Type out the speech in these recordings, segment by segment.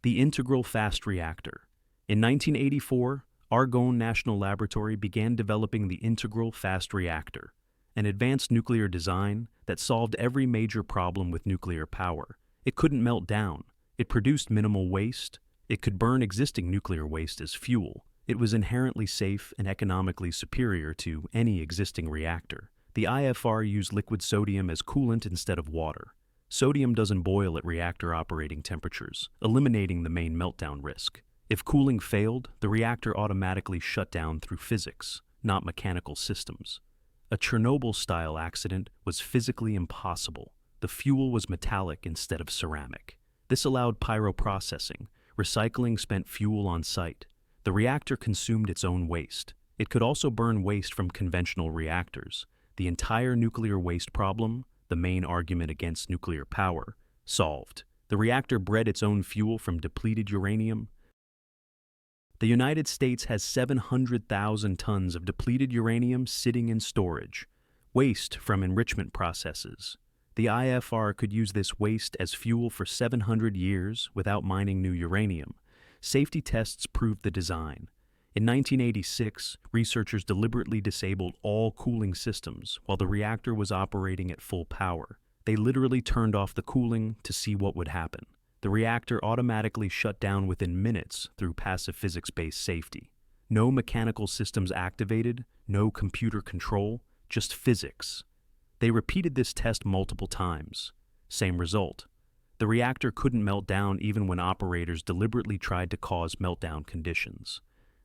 The Integral Fast Reactor. In 1984, Argonne National Laboratory began developing the Integral Fast Reactor, an advanced nuclear design that solved every major problem with nuclear power. It couldn't melt down. It produced minimal waste. It could burn existing nuclear waste as fuel. It was inherently safe and economically superior to any existing reactor. The IFR used liquid sodium as coolant instead of water. Sodium doesn't boil at reactor operating temperatures, eliminating the main meltdown risk. If cooling failed, the reactor automatically shut down through physics, not mechanical systems. A Chernobyl-style accident was physically impossible. The fuel was metallic instead of ceramic. This allowed pyroprocessing, recycling spent fuel on site. The reactor consumed its own waste. It could also burn waste from conventional reactors. The entire nuclear waste problem, the main argument against nuclear power, solved. The reactor bred its own fuel from depleted uranium. The United States has 700,000 tons of depleted uranium sitting in storage, waste from enrichment processes. The IFR could use this waste as fuel for 700 years without mining new uranium. Safety tests proved the design. In 1986, researchers deliberately disabled all cooling systems while the reactor was operating at full power. They literally turned off the cooling to see what would happen. The reactor automatically shut down within minutes through passive physics-based safety. No mechanical systems activated, no computer control, just physics. They repeated this test multiple times. Same result. The reactor couldn't melt down even when operators deliberately tried to cause meltdown conditions.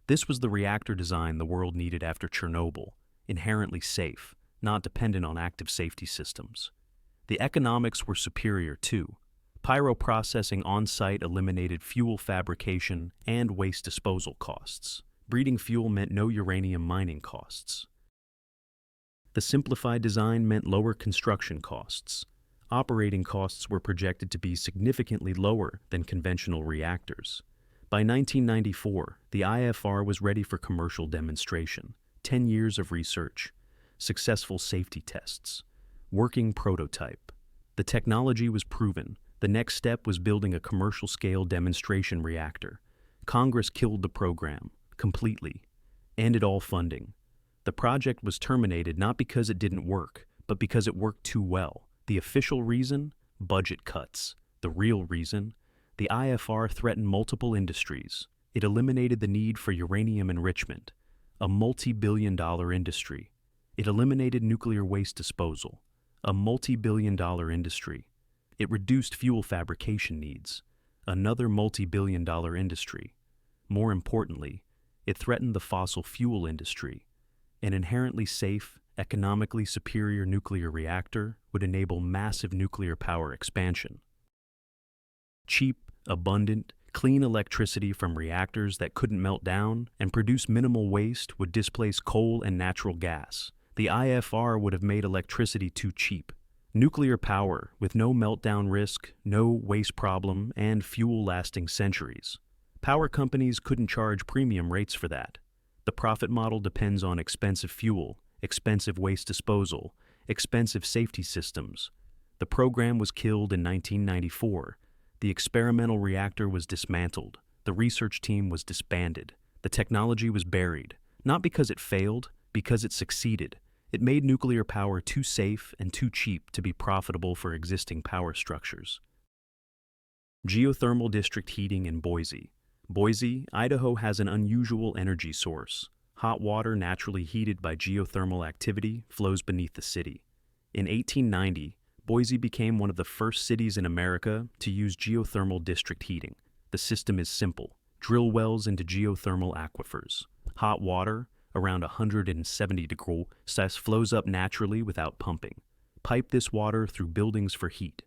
This was the reactor design the world needed after Chernobyl, inherently safe, not dependent on active safety systems. The economics were superior too. Pyroprocessing on-site eliminated fuel fabrication and waste disposal costs. Breeding fuel meant no uranium mining costs. The simplified design meant lower construction costs. Operating costs were projected to be significantly lower than conventional reactors. By 1994, the IFR was ready for commercial demonstration. 10 years of research, successful safety tests, working prototype. The technology was proven. The next step was building a commercial-scale demonstration reactor. Congress killed the program completely, ended all funding. The project was terminated not because it didn't work, but because it worked too well. The official reason? Budget cuts. The real reason? The IFR threatened multiple industries. It eliminated the need for uranium enrichment, a multi-billion-dollar industry. It eliminated nuclear waste disposal, a multi-billion-dollar industry. It reduced fuel fabrication needs, another multi-billion-dollar industry. More importantly, it threatened the fossil fuel industry. An inherently safe, economically superior nuclear reactor would enable massive nuclear power expansion. Cheap, abundant, clean electricity from reactors that couldn't melt down and produce minimal waste would displace coal and natural gas. The IFR would have made electricity too cheap. Nuclear power with no meltdown risk, no waste problem, and fuel lasting centuries. Power companies couldn't charge premium rates for that. The profit model depends on expensive fuel, expensive waste disposal, expensive safety systems. The program was killed in 1994. The experimental reactor was dismantled. The research team was disbanded. The technology was buried, not because it failed, because it succeeded. It made nuclear power too safe and too cheap to be profitable for existing power structures. Geothermal district heating in Boise. Boise, Idaho has an unusual energy source. Hot water naturally heated by geothermal activity flows beneath the city. In 1890, Boise became one of the first cities in America to use geothermal district heating. The system is simple. Drill wells into geothermal aquifers. Hot water, around 170 degrees Celsius, flows up naturally without pumping. Pipe this water through buildings for heat.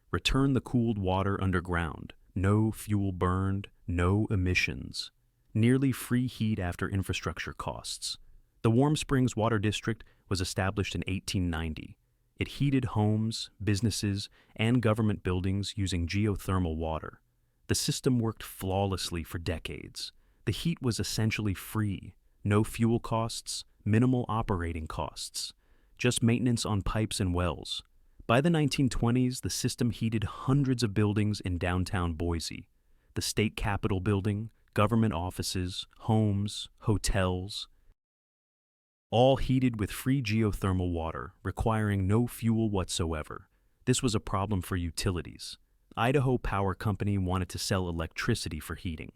Return the cooled water underground. No fuel burned, no emissions. Nearly free heat after infrastructure costs. The Warm Springs Water District was established in 1890. It heated homes, businesses, and government buildings using geothermal water. The system worked flawlessly for decades. The heat was essentially free. No fuel costs, minimal operating costs. Just maintenance on pipes and wells. By the 1920s, the system heated hundreds of buildings in downtown Boise. the state capitol building, government offices, homes, hotels, all heated with free geothermal water, requiring no fuel whatsoever. This was a problem for utilities. Idaho Power Company wanted to sell electricity for heating.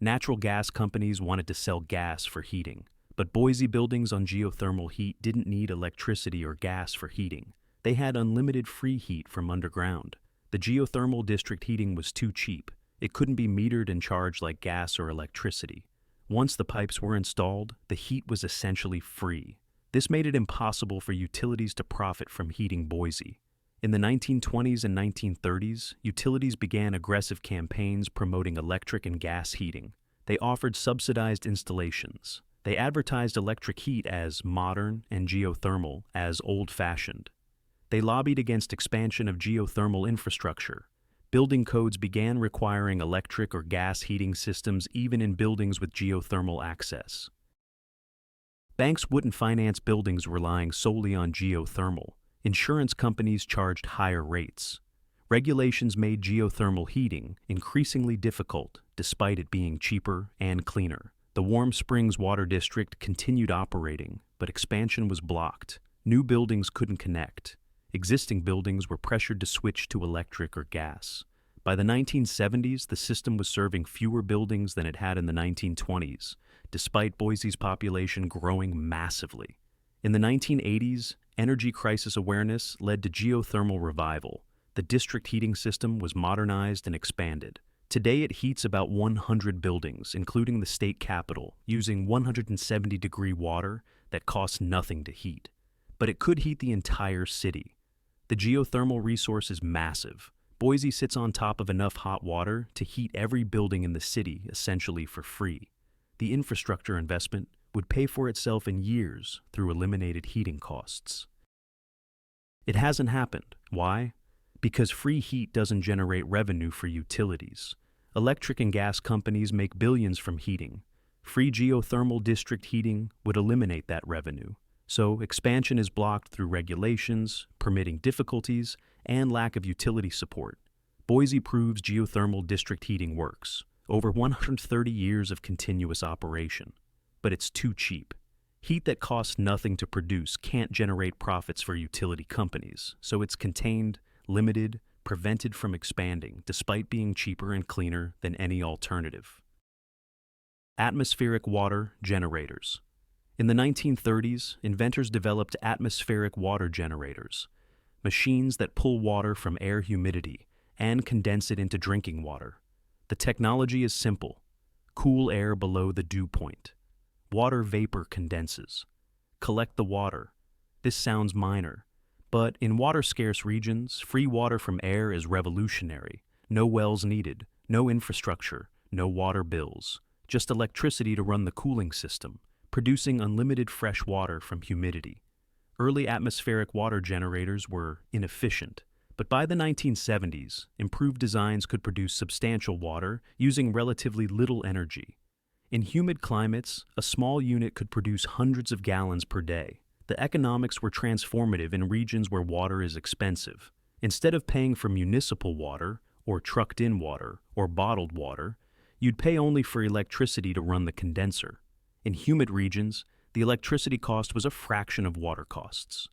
Natural gas companies wanted to sell gas for heating. But Boise buildings on geothermal heat didn't need electricity or gas for heating. They had unlimited free heat from underground. The geothermal district heating was too cheap. It couldn't be metered and charged like gas or electricity. Once the pipes were installed, the heat was essentially free. This made it impossible for utilities to profit from heating Boise. In the 1920s and 1930s, utilities began aggressive campaigns promoting electric and gas heating. They offered subsidized installations. They advertised electric heat as modern and geothermal as old-fashioned. They lobbied against expansion of geothermal infrastructure. Building codes began requiring electric or gas heating systems even in buildings with geothermal access. Banks wouldn't finance buildings relying solely on geothermal. Insurance companies charged higher rates. Regulations made geothermal heating increasingly difficult, despite it being cheaper and cleaner. The Warm Springs Water District continued operating, but expansion was blocked. New buildings couldn't connect. Existing buildings were pressured to switch to electric or gas. By the 1970s, the system was serving fewer buildings than it had in the 1920s, despite Boise's population growing massively. In the 1980s, energy crisis awareness led to geothermal revival. The district heating system was modernized and expanded. Today it heats about 100 buildings, including the state capitol, using 170-degree water that costs nothing to heat. But it could heat the entire city. The geothermal resource is massive. Boise sits on top of enough hot water to heat every building in the city essentially for free. The infrastructure investment would pay for itself in years through eliminated heating costs. It hasn't happened. Why? Because free heat doesn't generate revenue for utilities. Electric and gas companies make billions from heating. Free geothermal district heating would eliminate that revenue. So expansion is blocked through regulations, permitting difficulties, and lack of utility support. Boise proves geothermal district heating works. Over 130 years of continuous operation. But it's too cheap. Heat that costs nothing to produce can't generate profits for utility companies, so it's contained, limited, prevented from expanding, despite being cheaper and cleaner than any alternative. Atmospheric water generators. In the 1930s, inventors developed atmospheric water generators, machines that pull water from air humidity and condense it into drinking water. The technology is simple. Cool air below the dew point. Water vapor condenses. Collect the water. This sounds minor, but in water-scarce regions, free water from air is revolutionary. No wells needed, no infrastructure, no water bills, just electricity to run the cooling system, producing unlimited fresh water from humidity. Early atmospheric water generators were inefficient, but by the 1970s, improved designs could produce substantial water using relatively little energy. In humid climates, a small unit could produce hundreds of gallons per day. The economics were transformative in regions where water is expensive. Instead of paying for municipal water, or trucked-in water, or bottled water, you'd pay only for electricity to run the condenser. In humid regions, the electricity cost was a fraction of water costs.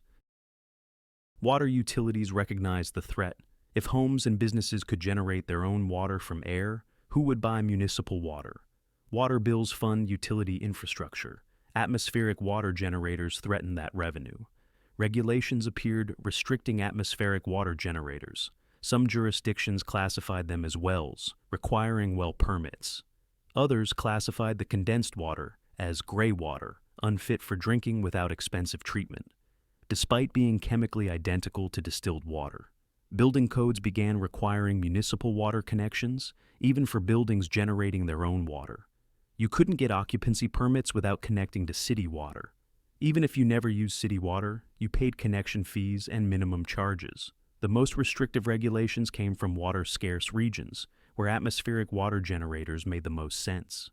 Water utilities recognized the threat. If homes and businesses could generate their own water from air, who would buy municipal water? Water bills fund utility infrastructure. Atmospheric water generators threaten that revenue. Regulations appeared restricting atmospheric water generators. Some jurisdictions classified them as wells, requiring well permits. Others classified the condensed water as gray water, unfit for drinking without expensive treatment. Despite being chemically identical to distilled water, building codes began requiring municipal water connections, even for buildings generating their own water. You couldn't get occupancy permits without connecting to city water. Even if you never used city water, you paid connection fees and minimum charges. The most restrictive regulations came from water-scarce regions, where atmospheric water generators made the most sense.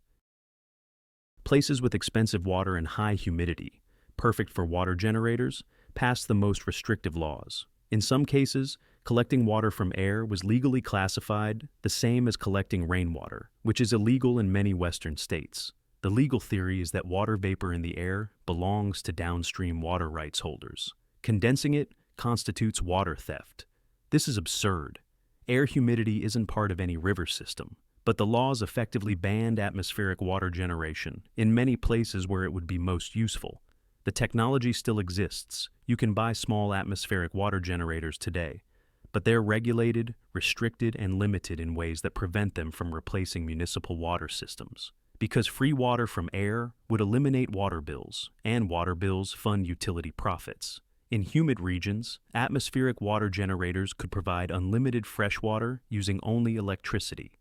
Places with expensive water and high humidity, perfect for water generators, passed the most restrictive laws. In some cases, Collecting water from air was legally classified the same as collecting rainwater, which is illegal in many Western states. The legal theory is that water vapor in the air belongs to downstream water rights holders. Condensing it constitutes water theft. This is absurd. Air humidity isn't part of any river system, but the laws effectively banned atmospheric water generation in many places where it would be most useful. The technology still exists. You can buy small atmospheric water generators today, but they're regulated, restricted, and limited in ways that prevent them from replacing municipal water systems. Because free water from air would eliminate water bills, and water bills fund utility profits. In humid regions, atmospheric water generators could provide unlimited fresh water using only electricity.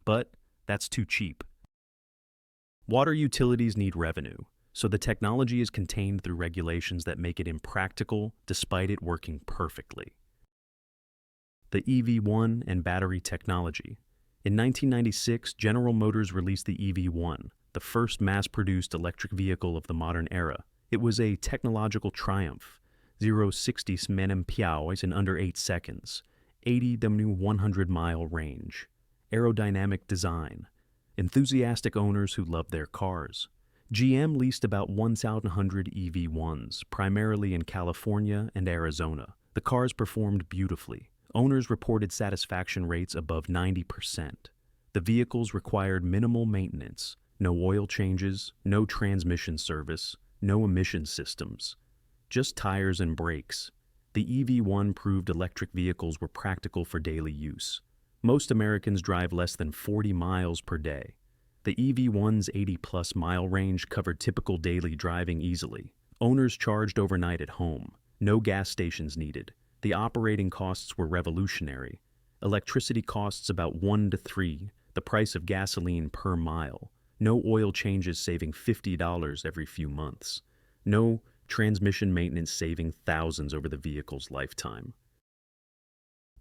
But that's too cheap. Water utilities need revenue, so the technology is contained through regulations that make it impractical despite it working perfectly. The EV1 and Battery Technology. In 1996, General Motors released the EV1, the first mass-produced electric vehicle of the modern era. It was a technological triumph. 0-60 mph in under 8 seconds, 80 to 100-mile range, aerodynamic design, enthusiastic owners who loved their cars. GM leased about 1,100 EV1s, primarily in California and Arizona. The cars performed beautifully. Owners reported satisfaction rates above 90%. The vehicles required minimal maintenance, no oil changes, no transmission service, no emission systems. Just tires and brakes. The EV1 proved electric vehicles were practical for daily use. Most Americans drive less than 40 miles per day. The EV1's 80-plus mile range covered typical daily driving easily. Owners charged overnight at home. No gas stations needed. The operating costs were revolutionary. Electricity costs about 1 to 3, the price of gasoline per mile. No oil changes, saving $50 every few months. No transmission maintenance, saving thousands over the vehicle's lifetime.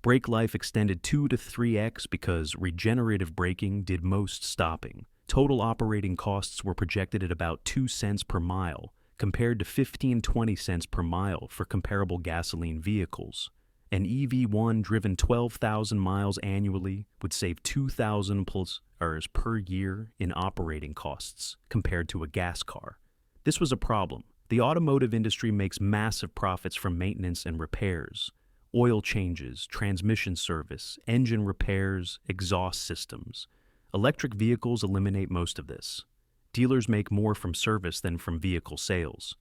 Brake life extended 2 to 3x because regenerative braking did most stopping. Total operating costs were projected at about 2 cents per mile, compared to 15-20 cents per mile for comparable gasoline vehicles. An EV1 driven 12,000 miles annually would save $2,000 per year in operating costs compared to a gas car. This was a problem. The automotive industry makes massive profits from maintenance and repairs. Oil changes, transmission service, engine repairs, exhaust systems. Electric vehicles eliminate most of this. Dealers make more from service than from vehicle sales.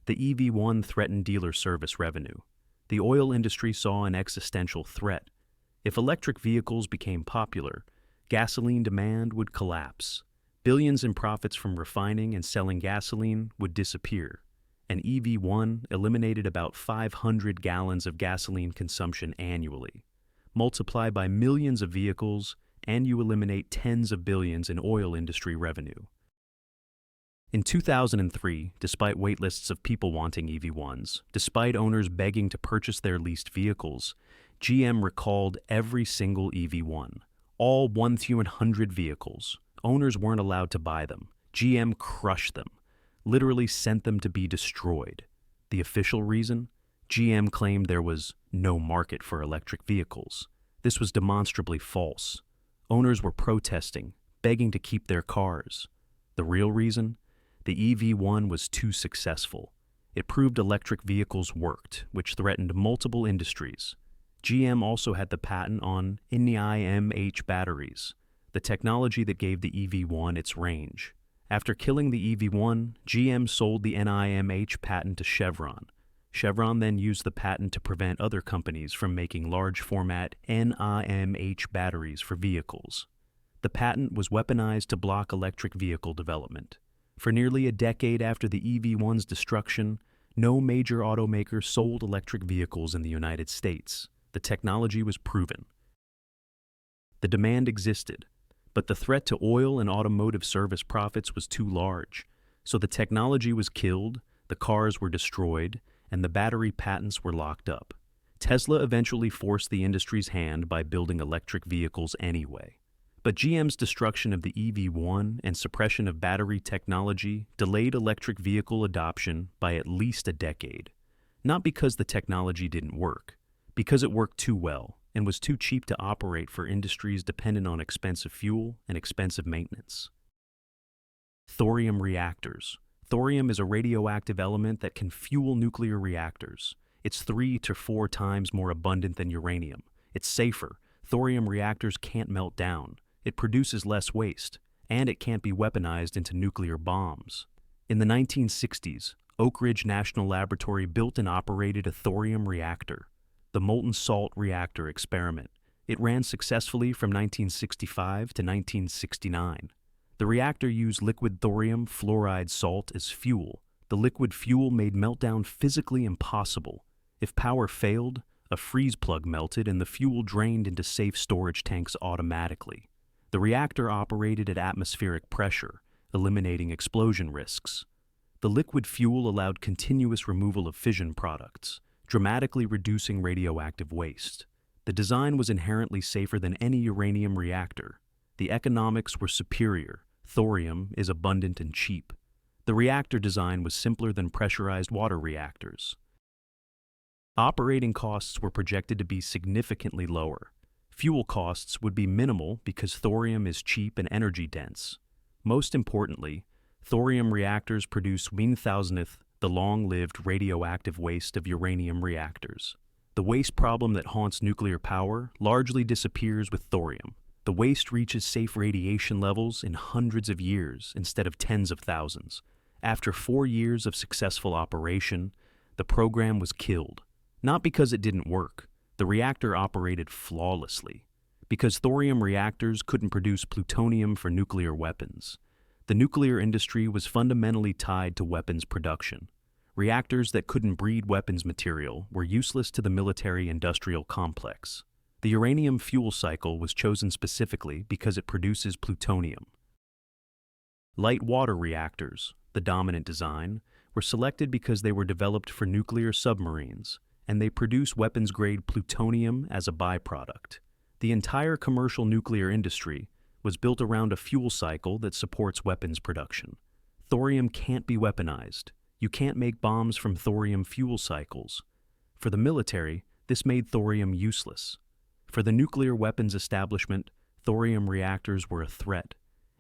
The EV1 threatened dealer service revenue. The oil industry saw an existential threat. If electric vehicles became popular, gasoline demand would collapse. Billions in profits from refining and selling gasoline would disappear. An EV1 eliminated about 500 gallons of gasoline consumption annually. Multiply by millions of vehicles, and you eliminate tens of billions in oil industry revenue. In 2003, despite waitlists of people wanting EV1s, despite owners begging to purchase their leased vehicles, GM recalled every single EV1, all 1,100 vehicles. Owners weren't allowed to buy them. GM crushed them, literally sent them to be destroyed. The official reason? GM claimed there was no market for electric vehicles. This was demonstrably false. Owners were protesting, begging to keep their cars. The real reason? The EV1 was too successful. It proved electric vehicles worked, which threatened multiple industries. GM also had the patent on NIMH batteries, the technology that gave the EV1 its range. After killing the EV1, GM sold the NIMH patent to Chevron. Chevron then used the patent to prevent other companies from making large-format NIMH batteries for vehicles. The patent was weaponized to block electric vehicle development. For nearly a decade after the EV1's destruction, no major automaker sold electric vehicles in the United States. The technology was proven. The demand existed, but the threat to oil and automotive service profits was too large. So the technology was killed, the cars were destroyed, and the battery patents were locked up. Tesla eventually forced the industry's hand by building electric vehicles anyway. But GM's destruction of the EV1 and suppression of battery technology delayed electric vehicle adoption by at least a decade. Not because the technology didn't work, because it worked too well and was too cheap to operate for industries dependent on expensive fuel and expensive maintenance. Thorium reactors. Thorium is a radioactive element that can fuel nuclear reactors. It's 3 to 4 times more abundant than uranium. It's safer. Thorium reactors can't melt down. It produces less waste, and it can't be weaponized into nuclear bombs. In the 1960s, Oak Ridge National Laboratory built and operated a thorium reactor, the molten salt reactor experiment. It ran successfully from 1965 to 1969. The reactor used liquid thorium fluoride salt as fuel. The liquid fuel made meltdown physically impossible. If power failed, a freeze plug melted and the fuel drained into safe storage tanks automatically. The reactor operated at atmospheric pressure, eliminating explosion risks. The liquid fuel allowed continuous removal of fission products, dramatically reducing radioactive waste. The design was inherently safer than any uranium reactor. The economics were superior. Thorium is abundant and cheap. The reactor design was simpler than pressurized water reactors. Operating costs were projected to be significantly lower. Fuel costs would be minimal because thorium is cheap and energy dense. Most importantly, thorium reactors produce 1,000th the long-lived radioactive waste of uranium reactors. The waste problem that haunts nuclear power largely disappears with thorium. The waste reaches safe radiation levels in hundreds of years instead of tens of thousands. After 4 years of successful operation, the program was killed. Not because it didn't work. The reactor operated flawlessly. Because thorium reactors couldn't produce plutonium for nuclear weapons. The nuclear industry was fundamentally tied to weapons production. Reactors that couldn't breed weapons material were useless to the military-industrial complex. The uranium fuel cycle was chosen specifically because it produces plutonium. Light water reactors, the dominant design, were selected because they were developed for nuclear submarines, and they produce weapons-grade plutonium as a byproduct. The entire commercial nuclear industry was built around a fuel cycle that supports weapons production. Thorium can't be weaponized. You can't make bombs from thorium fuel cycles. For the military, this made thorium useless. For the nuclear weapons establishment, thorium reactors were a threat.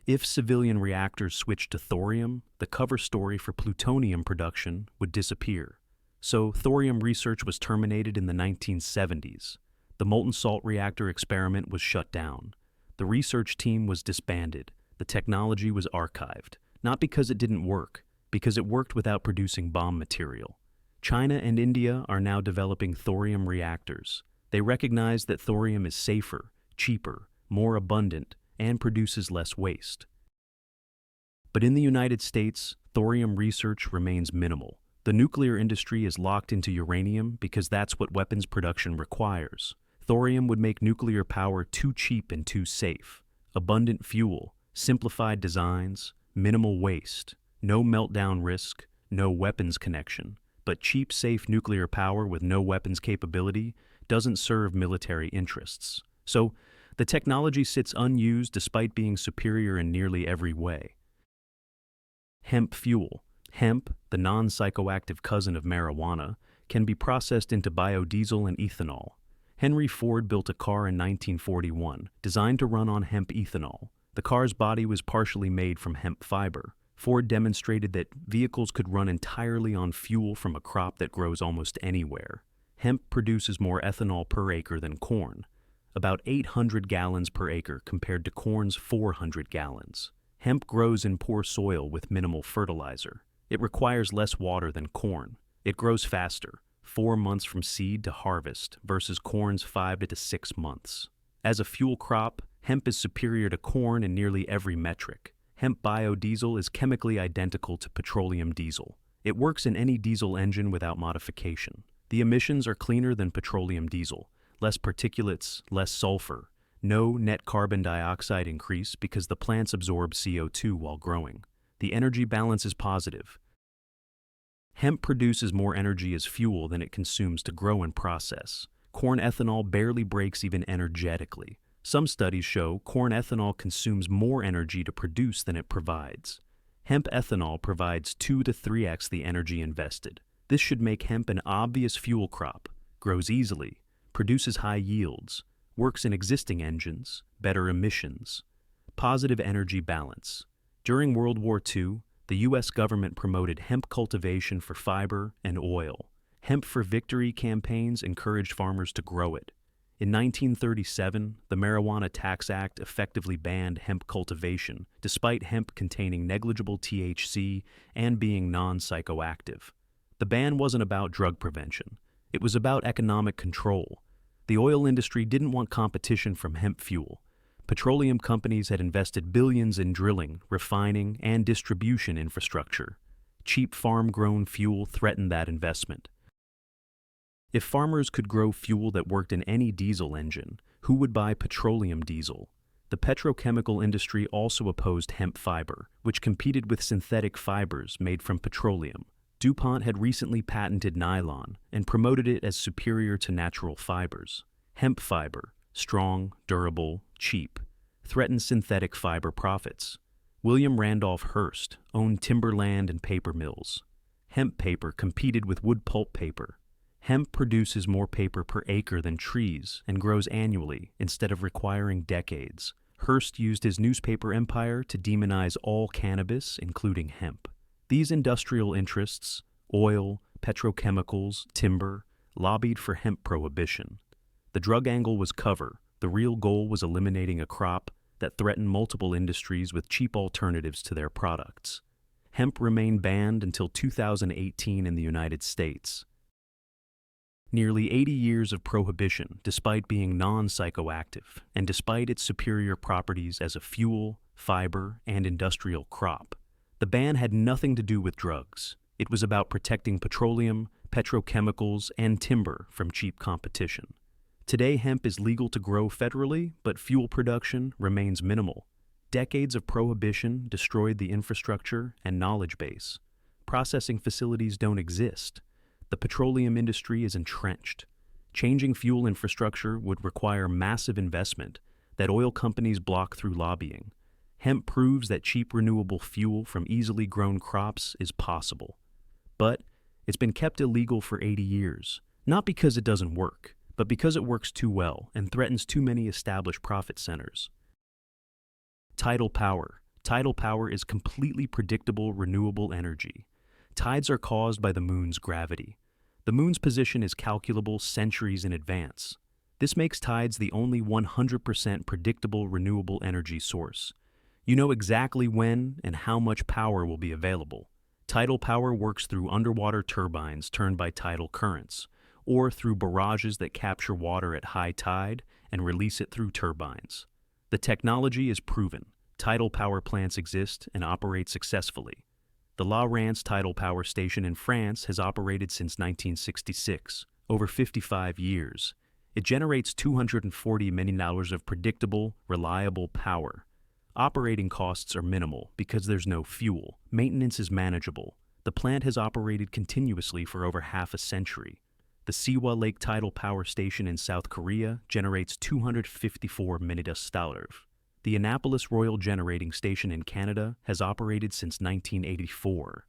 If civilian reactors switched to thorium, the cover story for plutonium production would disappear. So thorium research was terminated in the 1970s. The molten salt reactor experiment was shut down. The research team was disbanded. The technology was archived. Not because it didn't work, because it worked without producing bomb material. China and India are now developing thorium reactors. They recognize that thorium is safer, cheaper, more abundant, and produces less waste. But in the United States, thorium research remains minimal. The nuclear industry is locked into uranium because that's what weapons production requires. Thorium would make nuclear power too cheap and too safe. Abundant fuel, simplified designs, minimal waste, no meltdown risk, no weapons connection. But cheap, safe nuclear power with no weapons capability doesn't serve military interests. So, the technology sits unused despite being superior in nearly every way. Hemp fuel. Hemp, the non-psychoactive cousin of marijuana, can be processed into biodiesel and ethanol. Henry Ford built a car in 1941, designed to run on hemp ethanol. The car's body was partially made from hemp fiber. Ford demonstrated that vehicles could run entirely on fuel from a crop that grows almost anywhere. Hemp produces more ethanol per acre than corn, about 800 gallons per acre compared to corn's 400 gallons. Hemp grows in poor soil with minimal fertilizer. It requires less water than corn. It grows faster, 4 months from seed to harvest versus corn's 5 to 6 months. As a fuel crop, hemp is superior to corn in nearly every metric. Hemp biodiesel is chemically identical to petroleum diesel. It works in any diesel engine without modification. The emissions are cleaner than petroleum diesel, less particulates, less sulfur, no net carbon dioxide increase because the plants absorb CO2 while growing. The energy balance is positive. Hemp produces more energy as fuel than it consumes to grow and process. Corn ethanol barely breaks even energetically. Some studies show corn ethanol consumes more energy to produce than it provides. Hemp ethanol provides 2 to 3x the energy invested. This should make hemp an obvious fuel crop, grows easily, produces high yields, works in existing engines, better emissions. Positive energy balance. During World War II, the U.S. government promoted hemp cultivation for fiber and oil. Hemp for Victory campaigns encouraged farmers to grow it. In 1937, the Marijuana Tax Act effectively banned hemp cultivation, despite hemp containing negligible THC and being non-psychoactive. The ban wasn't about drug prevention. It was about economic control. The oil industry didn't want competition from hemp fuel. Petroleum companies had invested billions in drilling, refining, and distribution infrastructure. Cheap farm-grown fuel threatened that investment. If farmers could grow fuel that worked in any diesel engine, who would buy petroleum diesel? The petrochemical industry also opposed hemp fiber, which competed with synthetic fibers made from petroleum. DuPont had recently patented nylon and promoted it as superior to natural fibers. Hemp fiber, strong, durable, cheap, threatened synthetic fiber profits. William Randolph Hearst owned timberland and paper mills. Hemp paper competed with wood pulp paper. Hemp produces more paper per acre than trees and grows annually instead of requiring decades. Hearst used his newspaper empire to demonize all cannabis, including hemp. These industrial interests, oil, petrochemicals, timber, lobbied for hemp prohibition. The drug angle was cover. The real goal was eliminating a crop that threatened multiple industries with cheap alternatives to their products. Hemp remained banned until 2018 in the United States. Nearly 80 years of prohibition, despite being non-psychoactive, and despite its superior properties as a fuel, fiber, and industrial crop. The ban had nothing to do with drugs. It was about protecting petroleum, petrochemicals, and timber from cheap competition. Today, hemp is legal to grow federally, but fuel production remains minimal. Decades of prohibition destroyed the infrastructure and knowledge base. Processing facilities don't exist. The petroleum industry is entrenched. Changing fuel infrastructure would require massive investment that oil companies block through lobbying. Hemp proves that cheap renewable fuel from easily grown crops is possible. But it's been kept illegal for 80 years, not because it doesn't work, but because it works too well and threatens too many established profit centers. Tidal Power. Tidal power is completely predictable renewable energy. Tides are caused by the moon's gravity. The moon's position is calculable centuries in advance. This makes tides the only 100% predictable renewable energy source. You know exactly when and how much power will be available. Tidal power works through underwater turbines turned by tidal currents, or through barrages that capture water at high tide and release it through turbines. The technology is proven. Tidal power plants exist and operate successfully. The La Rance Tidal Power Station in France has operated since 1966, over 55 years. It generates $240 million of predictable, reliable power. Operating costs are minimal because there's no fuel. Maintenance is manageable. The plant has operated continuously for over half a century. The Siwa Lake Tidal Power Station in South Korea generates $254 million. The Annapolis Royal Generating Station in Canada has operated since 1984.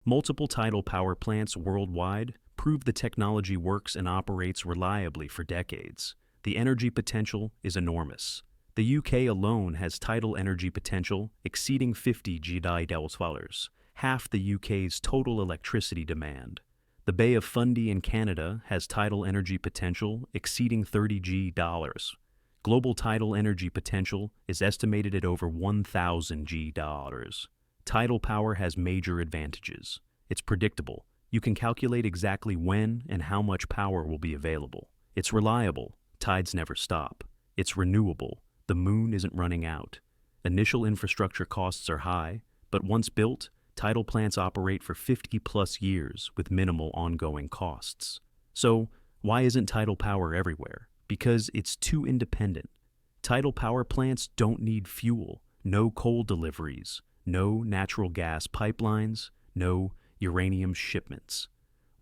Multiple tidal power plants worldwide prove the technology works and operates reliably for decades. The energy potential is enormous. The UK alone has tidal energy potential exceeding 50 GWh, half the UK's total electricity demand. The Bay of Fundy in Canada has tidal energy potential exceeding 30 GWh. Global tidal energy potential is estimated at over 1,000 GWh. Tidal power has major advantages. It's predictable. You can calculate exactly when and how much power will be available. It's reliable. Tides never stop. It's renewable. The moon isn't running out. Initial infrastructure costs are high, but once built, tidal plants operate for 50-plus years with minimal ongoing costs. So, why isn't tidal power everywhere? Because it's too independent. Tidal power plants don't need fuel, no coal deliveries, no natural gas pipelines, no uranium shipments.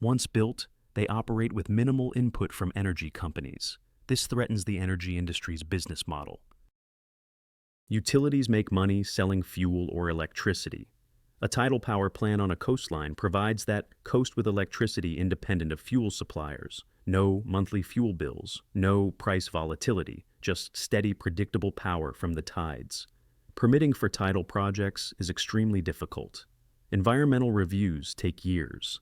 Once built, they operate with minimal input from energy companies. This threatens the energy industry's business model. Utilities make money selling fuel or electricity. A tidal power plant on a coastline provides that coast with electricity independent of fuel suppliers. No monthly fuel bills, no price volatility, just steady, predictable power from the tides. Permitting for tidal projects is extremely difficult. Environmental reviews take years.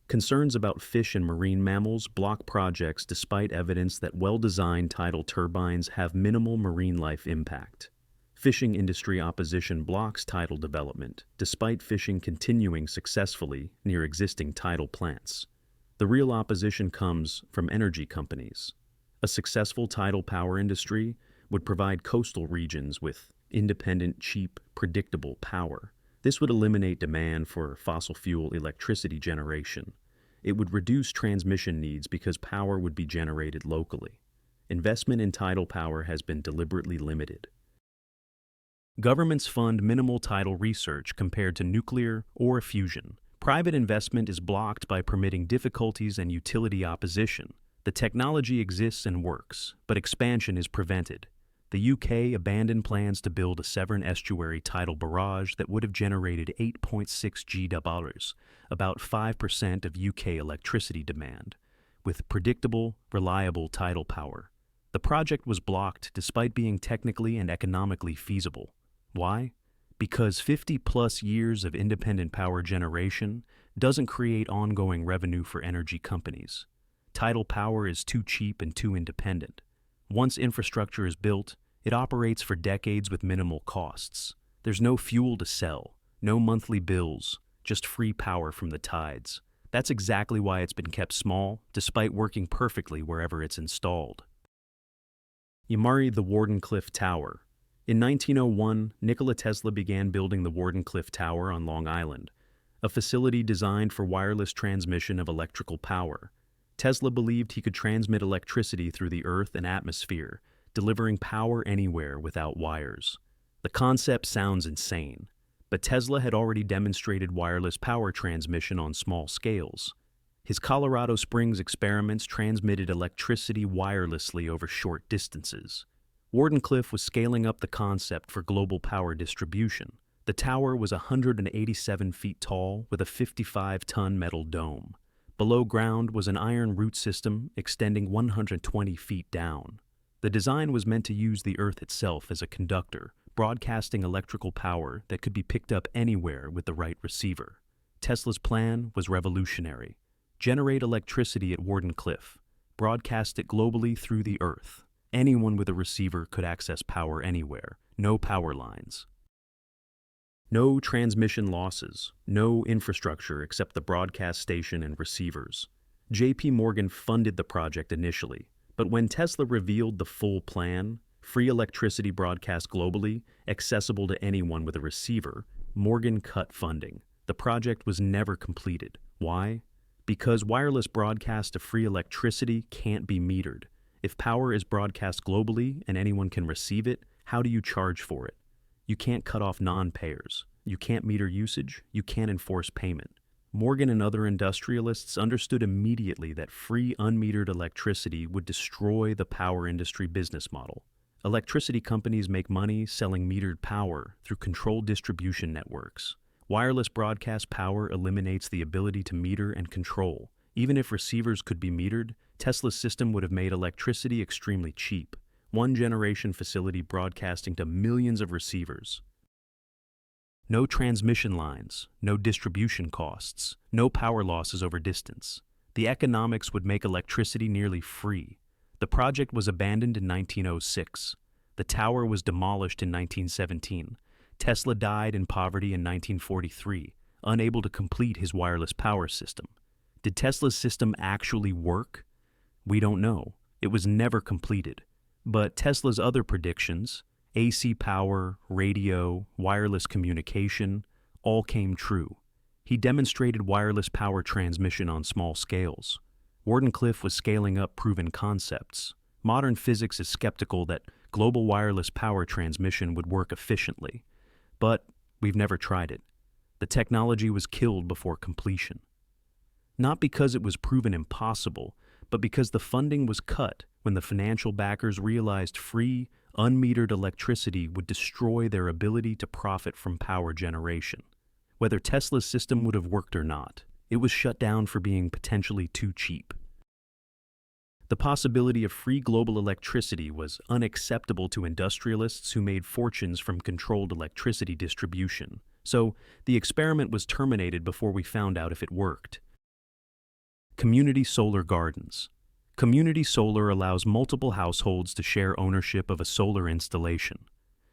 Concerns about fish and marine mammals block projects despite evidence that well-designed tidal turbines have minimal marine life impact. Fishing industry opposition blocks tidal development, despite fishing continuing successfully near existing tidal plants. The real opposition comes from energy companies. A successful tidal power industry would provide coastal regions with independent, cheap, predictable power. This would eliminate demand for fossil fuel electricity generation. It would reduce transmission needs because power would be generated locally. Investment in tidal power has been deliberately limited. Governments fund minimal tidal research compared to nuclear or fusion. Private investment is blocked by permitting difficulties and utility opposition. The technology exists and works, but expansion is prevented. The UK abandoned plans to build a Severn estuary tidal barrage that would have generated 8.6 GWh, about 5% of UK electricity demand, with predictable, reliable tidal power. The project was blocked despite being technically and economically feasible. Why? Because 50-plus years of independent power generation doesn't create ongoing revenue for energy companies. Tidal power is too cheap and too independent. Once infrastructure is built, it operates for decades with minimal costs. There's no fuel to sell, no monthly bills, just free power from the tides. That's exactly why it's been kept small, despite working perfectly wherever it's installed. The Wardenclyffe Tower. In 1901, Nikola Tesla began building the Wardenclyffe Tower on Long Island, a facility designed for wireless transmission of electrical power. Tesla believed he could transmit electricity through the earth and atmosphere, delivering power anywhere without wires. The concept sounds insane, but Tesla had already demonstrated wireless power transmission on small scales. His Colorado Springs experiments transmitted electricity wirelessly over short distances. Wardenclyffe was scaling up the concept for global power distribution. The tower was 187 feet tall with a 55-ton metal dome. Below ground was an iron root system extending 120 feet down. The design was meant to use the Earth itself as a conductor, broadcasting electrical power that could be picked up anywhere with the right receiver. Tesla's plan was revolutionary. Generate electricity at Wardenclyffe, broadcast it globally through the Earth. Anyone with a receiver could access power anywhere, no power lines. No transmission losses, no infrastructure except the broadcast station and receivers. J.P. Morgan funded the project initially, but when Tesla revealed the full plan, free electricity broadcast globally, accessible to anyone with a receiver, Morgan cut funding. The project was never completed. Why? Because wireless broadcast of free electricity can't be metered. If power is broadcast globally and anyone can receive it, how do you charge for it? You can't cut off non-payers. You can't meter usage. You can't enforce payment. Morgan and other industrialists understood immediately that free unmetered electricity would destroy the power industry business model. Electricity companies make money selling metered power through controlled distribution networks. Wireless broadcast power eliminates the ability to meter and control. Even if receivers could be metered, Tesla's system would have made electricity extremely cheap. One generation facility broadcasting to millions of receivers. No transmission lines, no distribution costs, no power losses over distance. The economics would make electricity nearly free. The project was abandoned in 1906. The tower was demolished in 1917. Tesla died in poverty in 1943, unable to complete his wireless power system. Did Tesla's system actually work? We don't know. It was never completed. But Tesla's other predictions, AC power, radio, wireless communication, all came true. He demonstrated wireless power transmission on small scales. Wardenclyffe was scaling up proven concepts. Modern physics is skeptical that global wireless power transmission would work efficiently. But we've never tried it. The technology was killed before completion. Not because it was proven impossible, but because the funding was cut when the financial backers realized free, unmetered electricity would destroy their ability to profit from power generation. Whether Tesla's system would have worked or not, it was shut down for being potentially too cheap. The possibility of free global electricity was unacceptable to industrialists who made fortunes from controlled electricity distribution. So, the experiment was terminated before we found out if it worked. Community solar gardens. Community solar allows multiple households to share ownership of a solar installation.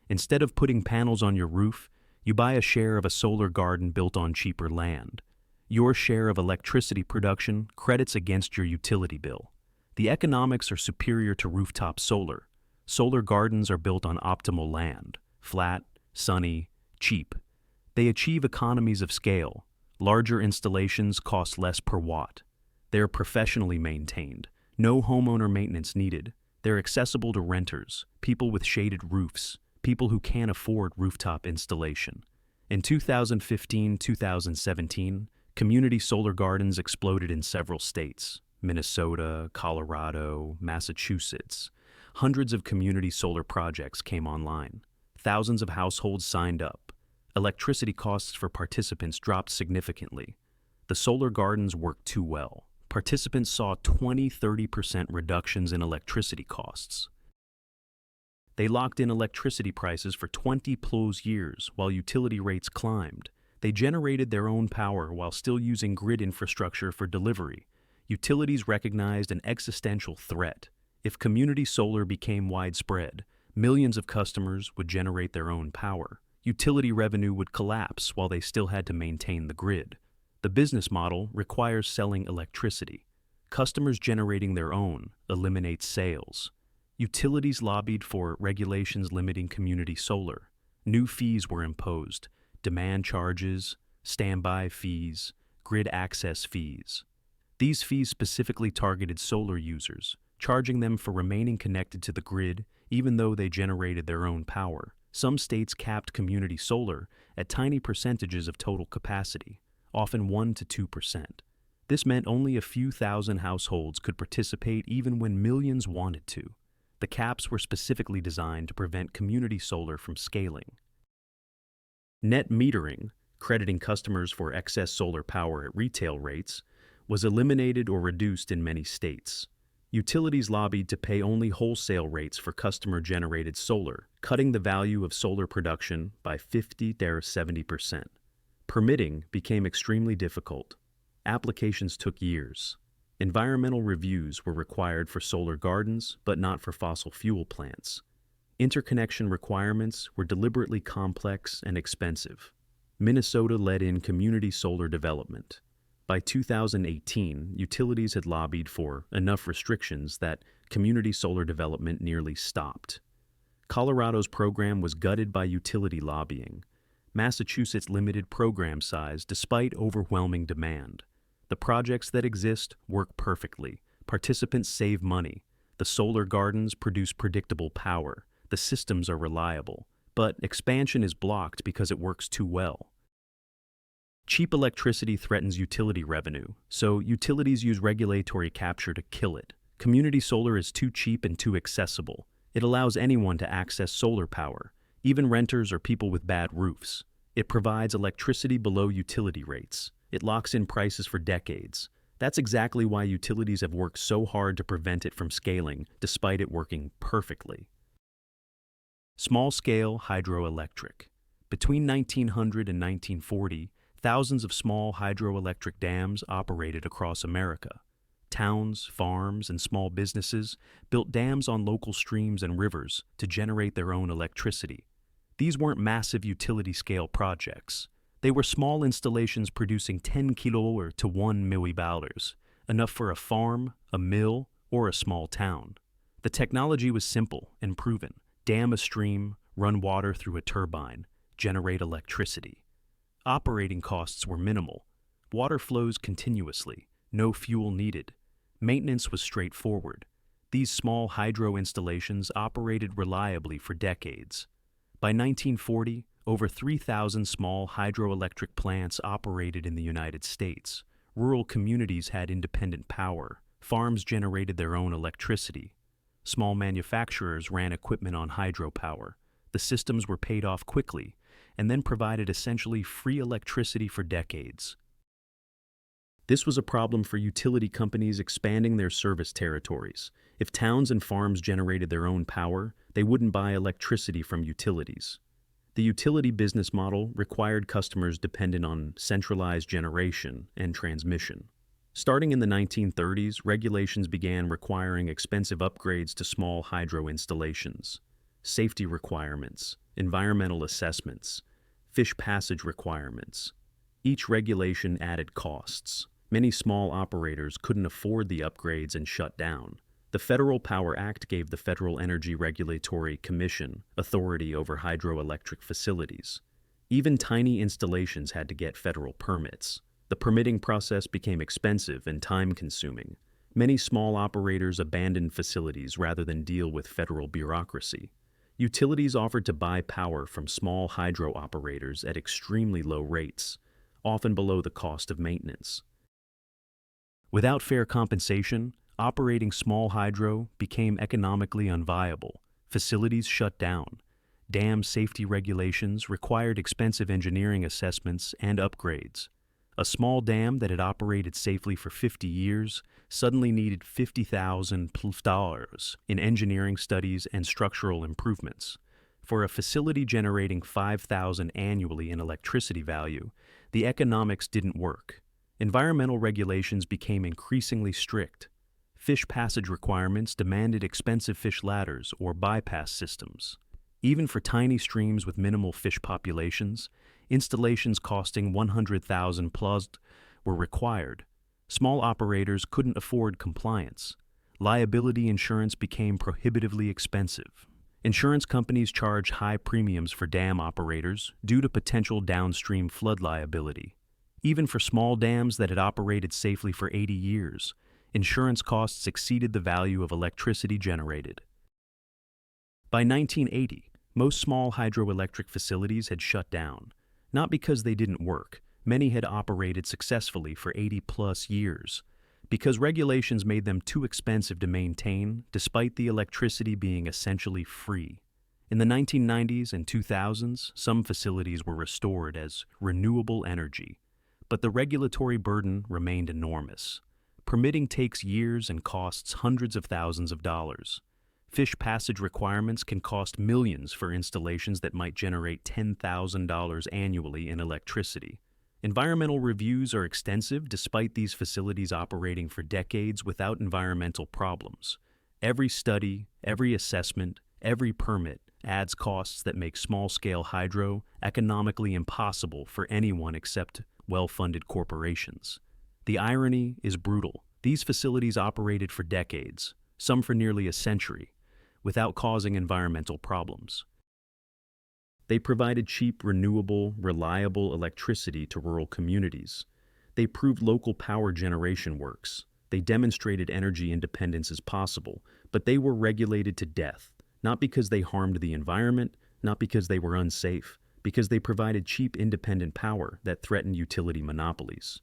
Instead of putting panels on your roof, you buy a share of a solar garden built on cheaper land. Your share of electricity production credits against your utility bill. The economics are superior to rooftop solar. Solar gardens are built on optimal land, flat, sunny, cheap. They achieve economies of scale. Larger installations cost less per watt. They're professionally maintained. No homeowner maintenance needed. They're accessible to renters, people with shaded roofs, people who can't afford rooftop installation. In 2015-2017, community solar gardens exploded in several states: Minnesota, Colorado, Massachusetts. Hundreds of community solar projects came online. Thousands of households signed up. Electricity costs for participants dropped significantly. The solar gardens worked too well. Participants saw 20–30% reductions in electricity costs. They locked in electricity prices for 20+ years while utility rates climbed. They generated their own power while still using grid infrastructure for delivery. Utilities recognized an existential threat. If community solar became widespread, millions of customers would generate their own power. Utility revenue would collapse while they still had to maintain the grid. The business model requires selling electricity. Customers generating their own eliminates sales. Utilities lobbied for regulations limiting community solar. New fees were imposed: demand charges, standby fees, grid access fees. These fees specifically targeted solar users, charging them for remaining connected to the grid even though they generated their own power. Some states capped community solar at tiny percentages of total capacity, often 1–2%. This meant only a few thousand households could participate even when millions wanted to. The caps were specifically designed to prevent community solar from scaling. Net metering, crediting customers for excess solar power at retail rates, was eliminated or reduced in many states. Utilities lobbied to pay only wholesale rates for customer-generated solar, cutting the value of solar production by 50–70%. Permitting became extremely difficult. Applications took years. Environmental reviews were required for solar gardens, but not for fossil fuel plants. Interconnection requirements were deliberately complex and expensive. Minnesota led in community solar development. By 2018, utilities had lobbied for enough restrictions that community solar development nearly stopped. Colorado's program was gutted by utility lobbying. Massachusetts limited program size despite overwhelming demand. The projects that exist work perfectly. Participants save money. The solar gardens produce predictable power. The systems are reliable. But expansion is blocked because it works too well. Cheap electricity threatens utility revenue, so utilities use regulatory capture to kill it. Community solar is too cheap and too accessible. It allows anyone to access solar power, even renters or people with bad roofs. It provides electricity below utility rates. It locks in prices for decades. That's exactly why utilities have worked so hard to prevent it from scaling, despite it working perfectly. Small-scale hydroelectric. Between 1900 and 1940, thousands of small hydroelectric dams operated across America. Towns, farms, and small businesses built dams on local streams and rivers to generate their own electricity. These weren't massive utility-scale projects. They were small installations producing 10 kilo to 1 millibar, enough for a farm, a mill, or a small town. The technology was simple and proven. Dam a stream, run water through a turbine, generate electricity. Operating costs were minimal. Water flows continuously, no fuel needed. Maintenance was straightforward. These small hydro installations operated reliably for decades. By 1940, over 3,000 small hydroelectric plants operated in the United States. Rural communities had independent power. Farms generated their own electricity. Small manufacturers ran equipment on hydropower. The systems were paid off quickly and then provided essentially free electricity for decades. This was a problem for utility companies expanding their service territories. If towns and farms generated their own power, they wouldn't buy electricity from utilities. The utility business model required customers dependent on centralized generation and transmission. Starting in the 1930s, regulations began requiring expensive upgrades to small hydro installations, safety requirements, environmental assessments, fish passage requirements. Each regulation added costs. Many small operators couldn't afford the upgrades and shut down. The Federal Power Act gave the Federal Energy Regulatory Commission authority over hydroelectric facilities. Even tiny installations had to get federal permits. The permitting process became expensive and time-consuming. Many small operators abandoned facilities rather than deal with federal bureaucracy. Utilities offered to buy power from small hydro operators at extremely low rates, often below the cost of maintenance. Without fair compensation, operating small hydro became economically unviable. Facilities shut down. Dam safety regulations required expensive engineering assessments and upgrades. A small dam that had operated safely for 50 years suddenly needed $50,000 in engineering studies and structural improvements. For a facility generating $5,000 annually in electricity value, the economics didn't work. Environmental regulations became increasingly strict. Fish passage requirements demanded expensive fish ladders or bypass systems. Even for tiny streams with minimal fish populations, installations costing $100,000 plus were required. Small operators couldn't afford compliance. Liability insurance became prohibitively expensive. Insurance companies charged high premiums for dam operators due to potential downstream flood liability. Even for small dams that had operated safely for 80 years, insurance costs exceeded the value of electricity generated. By 1980, most small hydroelectric facilities had shut down. Not because they didn't work. Many had operated successfully for 80-plus years. Because regulations made them too expensive to maintain, despite the electricity being essentially free. In the 1990s and 2000s, some facilities were restored as renewable energy. But the regulatory burden remained enormous. Permitting takes years and costs hundreds of thousands of dollars. Fish passage requirements can cost millions for installations that might generate $10,000 annually in electricity. Environmental reviews are extensive despite these facilities operating for decades without environmental problems. Every study, every assessment, every permit adds costs that make small-scale hydro economically impossible for anyone except well-funded corporations. The irony is brutal. These facilities operated for decades, some for nearly a century, without causing environmental problems. They provided cheap, renewable, reliable electricity to rural communities. They proved local power generation works. They demonstrated energy independence is possible, but they were regulated to death, not because they harmed the environment, not because they were unsafe, because they provided cheap, independent power that threatened utility monopolies.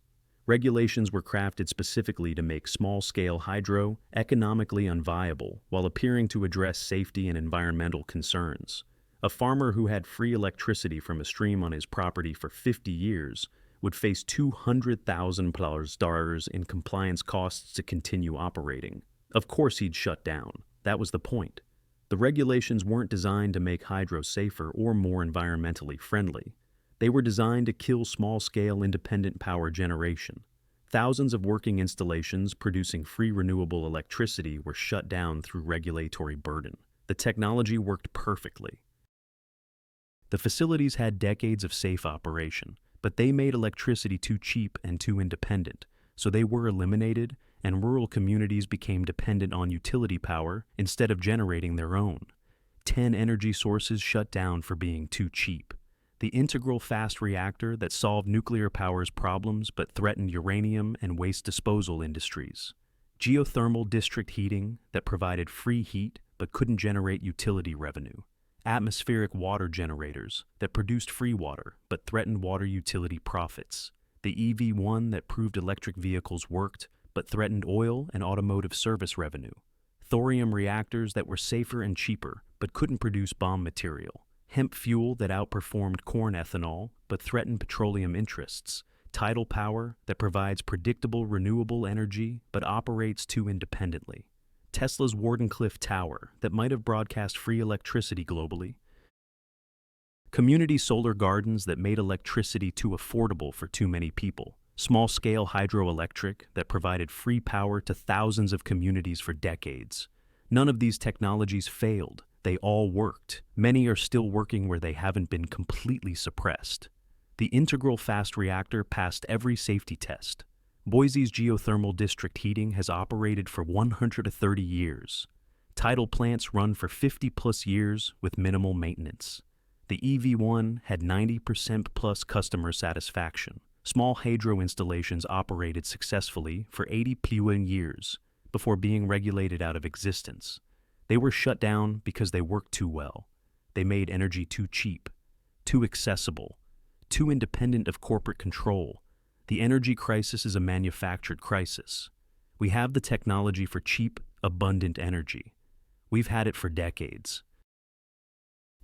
Regulations were crafted specifically to make small-scale hydro economically unviable while appearing to address safety and environmental concerns. A farmer who had free electricity from a stream on his property for 50 years would face $200,000 in compliance costs to continue operating. Of course he'd shut down. That was the point. The regulations weren't designed to make hydro safer or more environmentally friendly. They were designed to kill small-scale independent power generation. Thousands of working installations producing free renewable electricity were shut down through regulatory burden. The technology worked perfectly. The facilities had decades of safe operation, but they made electricity too cheap and too independent, so they were eliminated and rural communities became dependent on utility power instead of generating their own. 10 energy sources shut down for being too cheap. The integral fast reactor that solved nuclear power's problems but threatened uranium and waste disposal industries. Geothermal district heating that provided free heat but couldn't generate utility revenue. Atmospheric water generators that produced free water but threatened water utility profits. The EV1 that proved electric vehicles worked but threatened oil and automotive service revenue. Thorium reactors that were safer and cheaper but couldn't produce bomb material. Hemp fuel that outperformed corn ethanol but threatened petroleum interests. Tidal Power, that provides predictable renewable energy but operates too independently. Tesla's Wardenclyffe Tower, that might have broadcast free electricity globally. Community solar gardens that made electricity too affordable for too many people. Small-scale hydroelectric that provided free power to thousands of communities for decades. None of these technologies failed. They all worked. Many are still working where they haven't been completely suppressed. The integral fast reactor passed every safety test. Boise's geothermal district heating has operated for 130 years. Tidal plants run for 50-plus years with minimal maintenance. The EV1 had 90% plus customer satisfaction. Small hydro installations operated successfully for 80 years before being regulated out of existence. They were shut down because they worked too well. They made energy too cheap, too accessible, too independent of corporate control. The energy crisis is a manufactured crisis. We have the technology for cheap, abundant energy. We've had it for decades.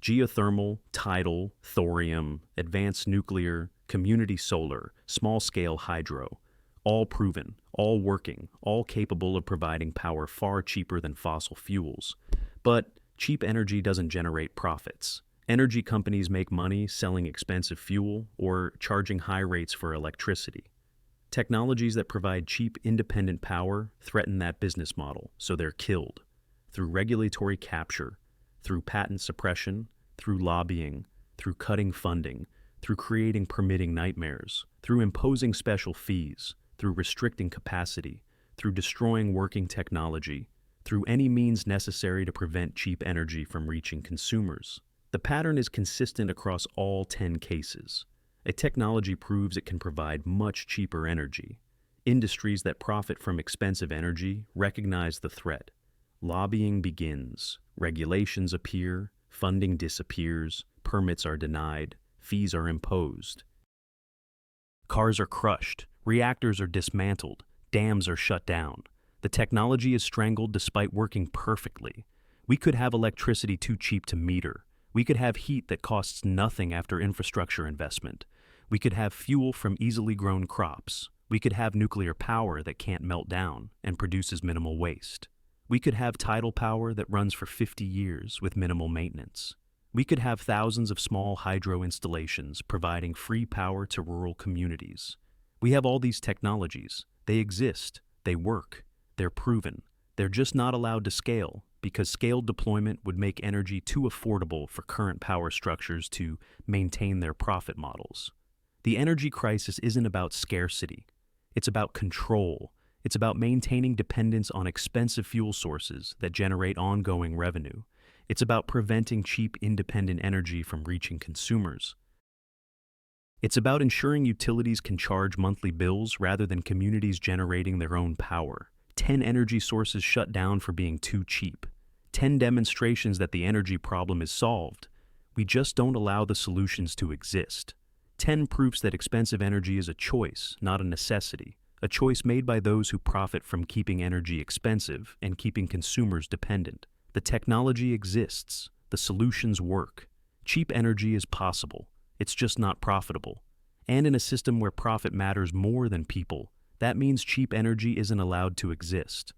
Geothermal, tidal, thorium, advanced nuclear, community solar, small-scale hydro, all proven, all working, all capable of providing power far cheaper than fossil fuels. But cheap energy doesn't generate profits. Energy companies make money selling expensive fuel or charging high rates for electricity. Technologies that provide cheap, independent power threaten that business model, so they're killed. Through regulatory capture, through patent suppression, through lobbying, through cutting funding, through creating permitting nightmares, through imposing special fees, through restricting capacity, through destroying working technology, through any means necessary to prevent cheap energy from reaching consumers. The pattern is consistent across all 10 cases. A technology proves it can provide much cheaper energy. Industries that profit from expensive energy recognize the threat. Lobbying begins, regulations appear, funding disappears, permits are denied, fees are imposed. Cars are crushed, reactors are dismantled, dams are shut down. The technology is strangled despite working perfectly. We could have electricity too cheap to meter. We could have heat that costs nothing after infrastructure investment. We could have fuel from easily grown crops. We could have nuclear power that can't melt down and produces minimal waste. We could have tidal power that runs for 50 years with minimal maintenance. We could have thousands of small hydro installations providing free power to rural communities. We have all these technologies. They exist. They work. They're proven. They're just not allowed to scale because scaled deployment would make energy too affordable for current power structures to maintain their profit models. The energy crisis isn't about scarcity. It's about control. It's about maintaining dependence on expensive fuel sources that generate ongoing revenue. It's about preventing cheap, independent energy from reaching consumers. It's about ensuring utilities can charge monthly bills rather than communities generating their own power. 10 energy sources shut down for being too cheap. 10 demonstrations that the energy problem is solved. We just don't allow the solutions to exist. 10 proofs that expensive energy is a choice, not a necessity. A choice made by those who profit from keeping energy expensive and keeping consumers dependent. The technology exists. The solutions work. Cheap energy is possible. It's just not profitable. And in a system where profit matters more than people, that means cheap energy isn't allowed to exist.